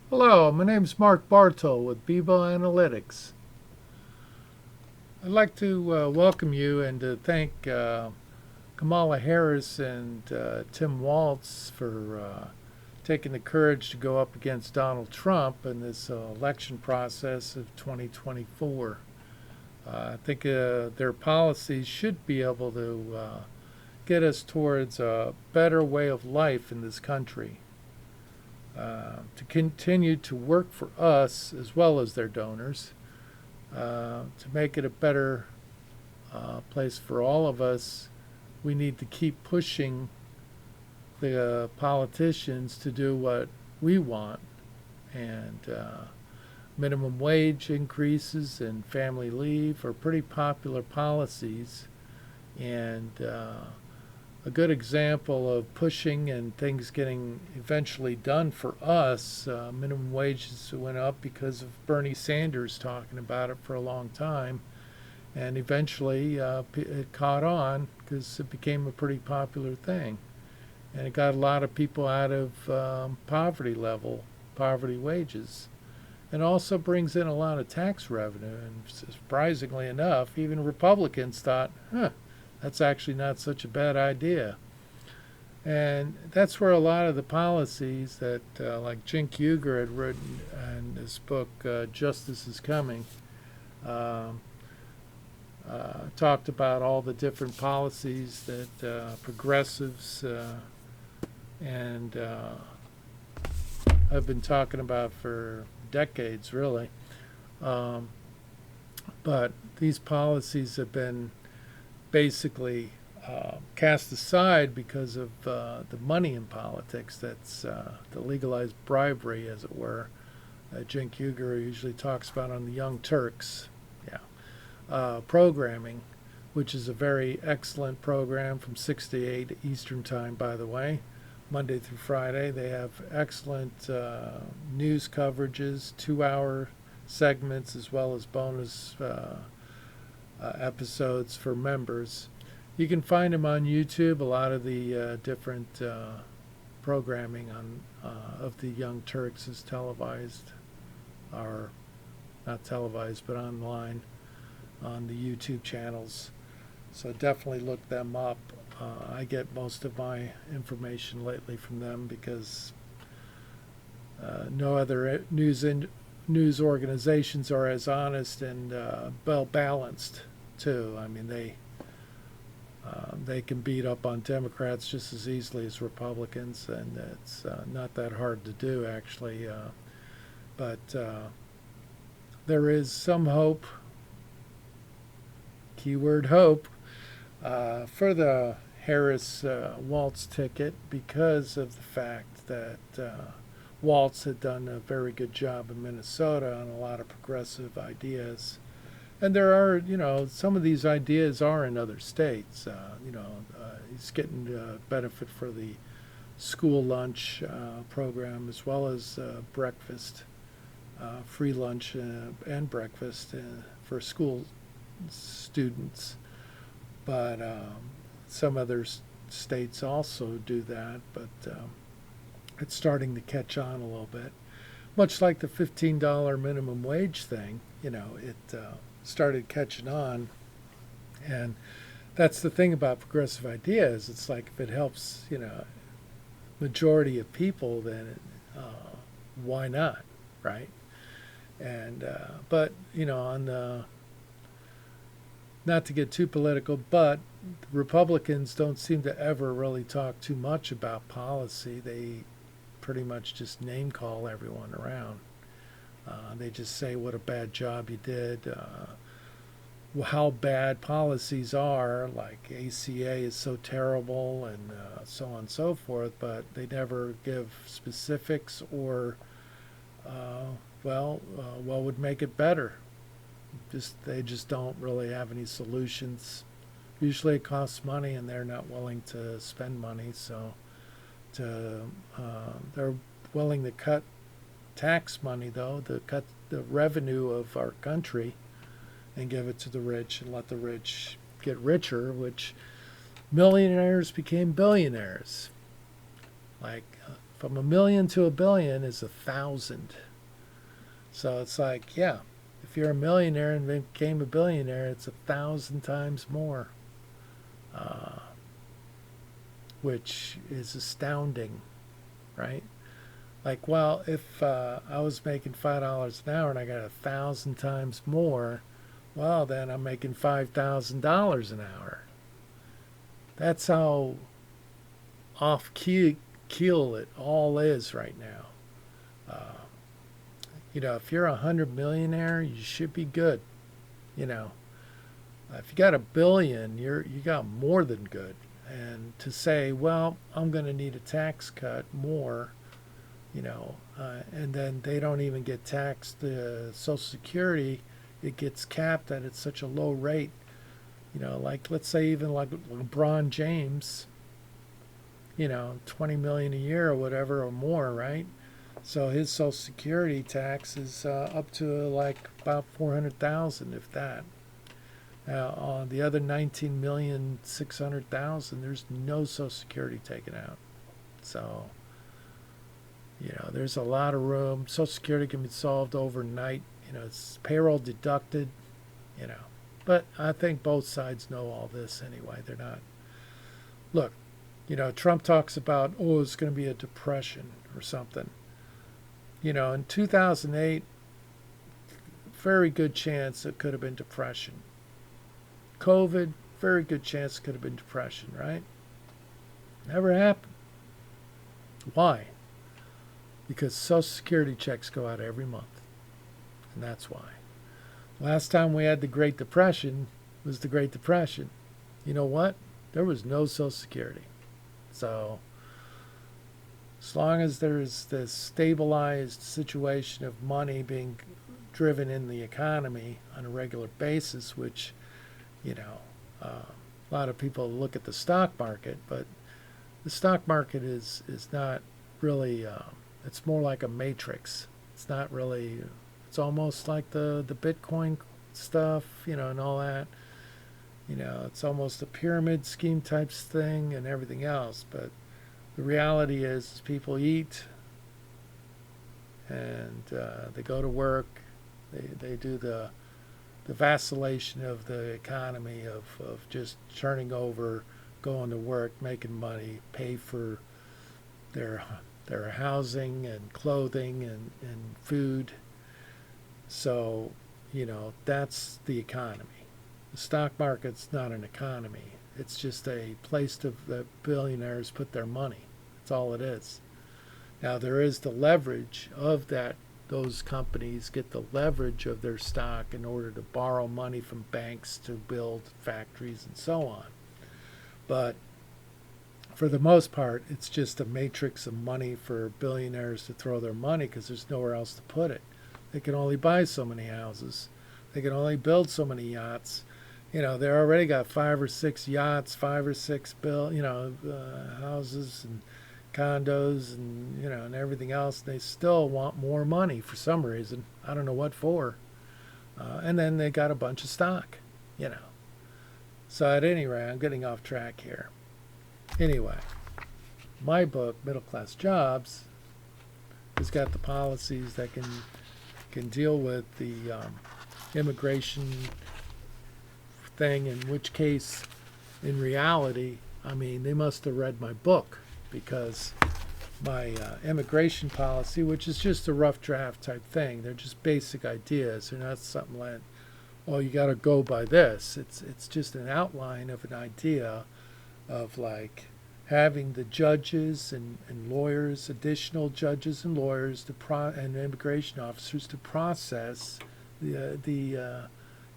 Hello, my name is Mark Bartow with Bevo Analytics. I'd like to welcome you and to thank Kamala Harris and Tim Walz for taking the courage to go up against Donald Trump in this election process of 2024. I think their policies should be able to get us towards a better way of life in this country. To continue to work for us as well as their donors, to make it a better place for all of us. We need to keep pushing the politicians to do what we want, and minimum wage increases and family leave are pretty popular policies, and a good example of pushing and things getting eventually done for us. Minimum wages went up because of Bernie Sanders talking about it for a long time, and eventually it caught on because it became a pretty popular thing, and it got a lot of people out of poverty wages, and also brings in a lot of tax revenue. And surprisingly enough, even Republicans thought, that's actually not such a bad idea. And that's where a lot of the policies that, like Cenk Uygur had written in his book, Justice is Coming, um, talked about all the different policies that progressives and have been talking about for decades, really. Um, but these policies have been basically cast aside because of the money in politics. That's the legalized bribery, as it were. Cenk Uygur usually talks about on the Young Turks. Yeah, programming, which is a very excellent program from 6 to 8 Eastern Time, by the way, Monday through Friday. They have excellent news coverages, 2 hour segments, as well as bonus episodes for members. You can find them on YouTube. A lot of the different programming on of the Young Turks is televised, or not televised, but online on the YouTube channels. So definitely look them up. I get most of my information lately from them because no other news organizations are as honest and well balanced too. I mean, they can beat up on Democrats just as easily as Republicans, and it's not that hard to do actually. But there is some hope. Keyword hope for the Harris Walz ticket because of the fact that Walz had done a very good job in Minnesota on a lot of progressive ideas. And there are, some of these ideas are in other states. He's getting benefit for the school lunch program as well as breakfast, free lunch and breakfast for school students. But some other states also do that, but it's starting to catch on a little bit. Much like the $15 minimum wage thing, it started catching on. And that's the thing about progressive ideas. It's like if it helps, majority of people, then why not, right? And but on the, not to get too political, but Republicans don't seem to ever really talk too much about policy. They pretty much just name call everyone around. They just say what a bad job you did, how bad policies are, like ACA is so terrible, and so on and so forth, but they never give specifics or, what would make it better. They just don't really have any solutions. Usually it costs money, and they're not willing to spend money, so they're willing to cut tax money, though, to cut the revenue of our country and give it to the rich and let the rich get richer, which millionaires became billionaires. Like From a million to a billion is 1,000. So it's like, yeah, if you're a millionaire and became a billionaire, it's 1,000 times more, uh, which is astounding, right? Like, well, if I was making $5 an hour and I got 1,000 times more, well, then I'm making $5,000 an hour. That's how off keel it all is right now. Uh, if you're 100 millionaire, you should be good. You know, if you got a billion, you got more than good. And to say, well, I'm going to need a tax cut more, and then they don't even get taxed. The Social Security, it gets capped at such a low rate. Like let's say even like LeBron James, 20 million a year or whatever or more, right? So his Social Security tax is up to like about 400,000, if that. On the other 19,600,000, there's no Social Security taken out. So, there's a lot of room. Social Security can be solved overnight. It's payroll deducted, you know. But I think both sides know all this anyway. They're not. Look, Trump talks about, oh, it's going to be a depression or something. In 2008, very good chance it could have been depression. COVID, very good chance it could have been depression, right? Never happened. Why? Because Social Security checks go out every month. And that's why. Last time we had the Great Depression was the Great Depression. You know what? There was no Social Security. So, as long as there's this stabilized situation of money being driven in the economy on a regular basis, which, a lot of people look at the stock market, but the stock market is not really, it's more like a matrix. It's not really, it's almost like the Bitcoin stuff, and all that. It's almost a pyramid scheme type thing and everything else. But the reality is people eat and they go to work. They do the vacillation of the economy of just turning over, going to work, making money, pay for their housing and clothing and food. So, that's the economy. The stock market's not an economy. It's just a place that billionaires put their money. That's all it is. Now, there is the leverage of that. Those companies get the leverage of their stock in order to borrow money from banks to build factories and so on. But for the most part, it's just a matrix of money for billionaires to throw their money because there's nowhere else to put it. They can only buy so many houses. They can only build so many yachts. They already got 5 or 6 yachts, 5 or 6 houses and condos and and everything else. They still want more money for some reason. I don't know what for. And then they got a bunch of stock. So at any rate, I'm getting off track here. Anyway, my book, Middle Class Jobs, has got the policies that can deal with the immigration thing, in which case, in reality, they must have read my book, because my immigration policy, which is just a rough draft type thing, they're just basic ideas. They're not something like, oh, you got to go by this. It's just an outline of an idea of like having the judges and lawyers, additional judges and lawyers and immigration officers to process the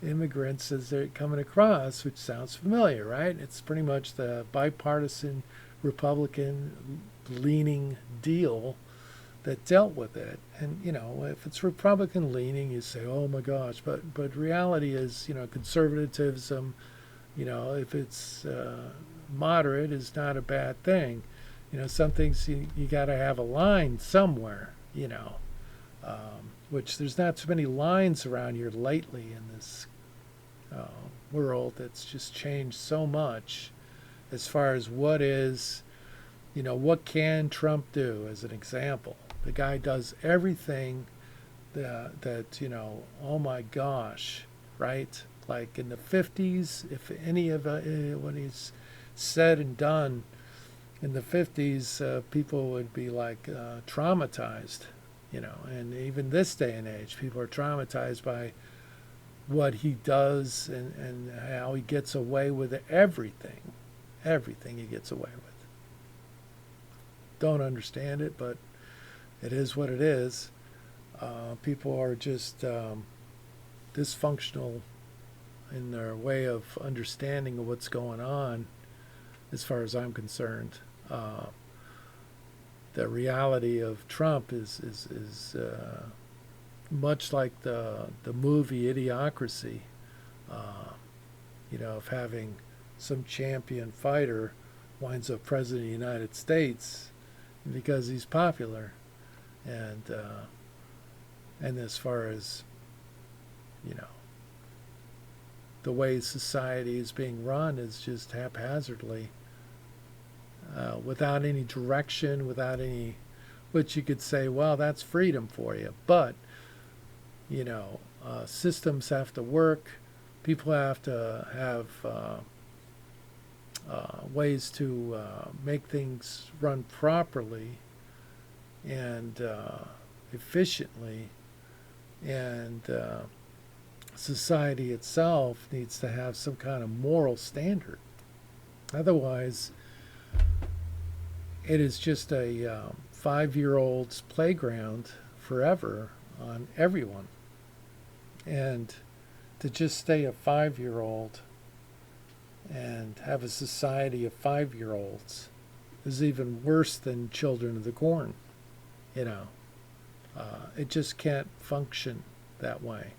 immigrants as they're coming across, which sounds familiar, right? It's pretty much the bipartisan Republican leaning deal that dealt with it. And if it's Republican leaning, you say, oh my gosh, but reality is, conservatism, if it's moderate, is not a bad thing. Some things you got to have a line somewhere, which there's not too many lines around here lately in this world. That's just changed so much as far as what is What can Trump do as an example? The guy does everything that oh my gosh, right? Like in the 50s, if any of what he's said and done in the 50s, people would be like traumatized, and even this day and age, people are traumatized by what he does and how he gets away with everything he gets away with. Don't understand it, but it is what it is. People are just dysfunctional in their way of understanding of what's going on, as far as I'm concerned. The reality of Trump is much like the movie Idiocracy, of having some champion fighter winds up president of the United States because he's popular, and as far as you know the way society is being run is just haphazardly, without any direction, without any, which you could say, well, that's freedom for you. But, systems have to work. People have to have ways to make things run properly and efficiently. And society itself needs to have some kind of moral standard. Otherwise, it is just a 5-year-old's playground forever on everyone. And to just stay a 5-year-old and have a society of 5-year-olds is even worse than Children of the Corn. It just can't function that way.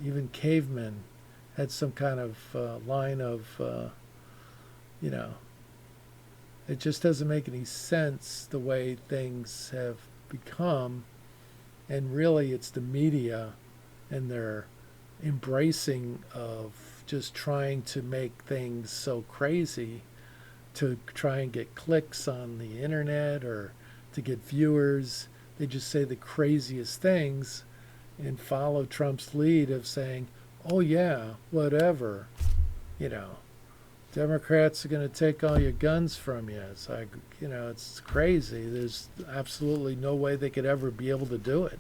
Even cavemen had some kind of line of, it just doesn't make any sense the way things have become. And really, it's the media and their embracing of just trying to make things so crazy to try and get clicks on the internet or to get viewers. They just say the craziest things and follow Trump's lead of saying, oh yeah, whatever, Democrats are going to take all your guns from you. It's like, it's crazy. There's absolutely no way they could ever be able to do it.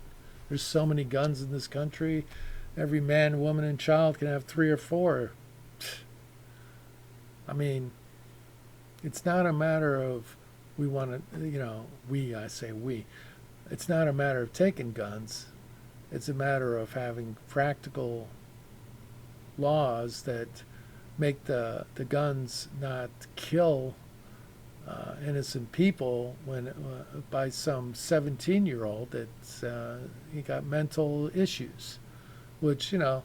There's so many guns in this country. Every man, woman, and child can have 3 or 4. I mean, it's not a matter of we want to, I say we. It's not a matter of taking guns. It's a matter of having practical laws that make the guns not kill innocent people when by some 17-year-old that's he got mental issues, which I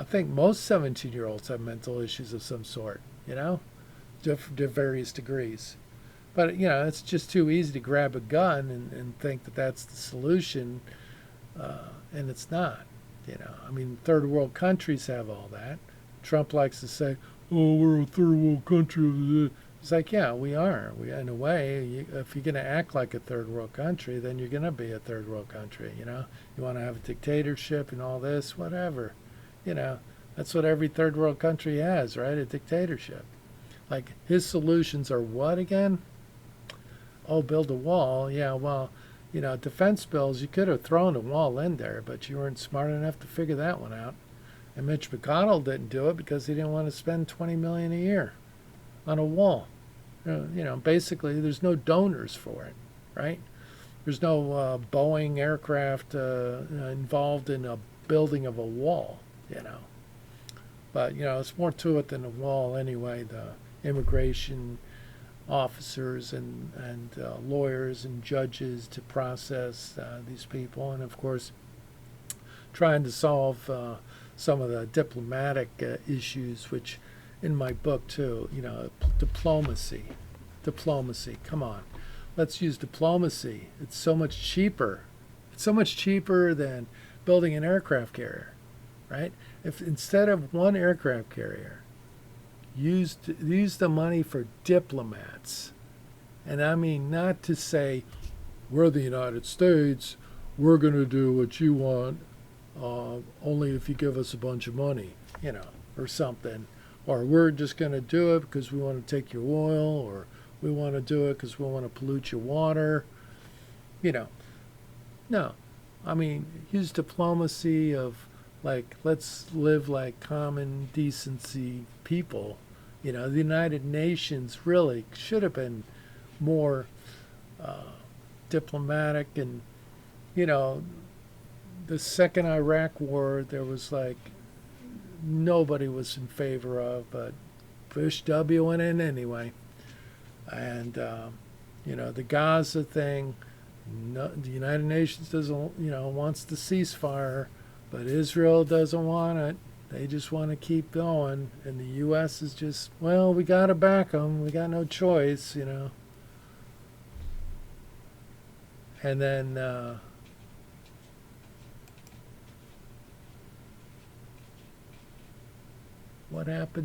think most 17-year-olds have mental issues of some sort, to various degrees. But it's just too easy to grab a gun and think that that's the solution, and it's not. I mean, third world countries have all that. Trump likes to say, "Oh, we're a third world country." It's like, yeah, we are. We, in a way, if you're going to act like a third world country, then you're going to be a third world country. You want to have a dictatorship and all this, whatever. That's what every third world country has, right? A dictatorship. Like his solutions are what again? Oh, build a wall. Yeah, well, defense bills, you could have thrown a wall in there, but you weren't smart enough to figure that one out. And Mitch McConnell didn't do it because he didn't want to spend $20 million a year on a wall. Basically, there's no donors for it, right? There's no Boeing aircraft involved in a building of a wall, But, it's more to it than a wall anyway. The immigration officers and lawyers and judges to process these people. And, of course, trying to solve some of the diplomatic issues, which in my book too, diplomacy, come on, let's use diplomacy. It's so much cheaper. It's so much cheaper than building an aircraft carrier, right? If instead of one aircraft carrier, use the money for diplomats, And I mean, not to say we're the United States, we're going to do what you want, only if you give us a bunch of money, or something. Or we're just going to do it because we want to take your oil, or we want to do it because we want to pollute your water. You know, no. I mean, use diplomacy of, like, let's live like common decency people. The United Nations really should have been more uh, diplomatic. And, you know, the second Iraq war, there was like nobody was in favor of, but Bush W went in anyway. And, the Gaza thing, no, the United Nations doesn't, wants the ceasefire, but Israel doesn't want it. They just want to keep going. And the U.S. is just, well, we got to back them. We got no choice. And then, what happened?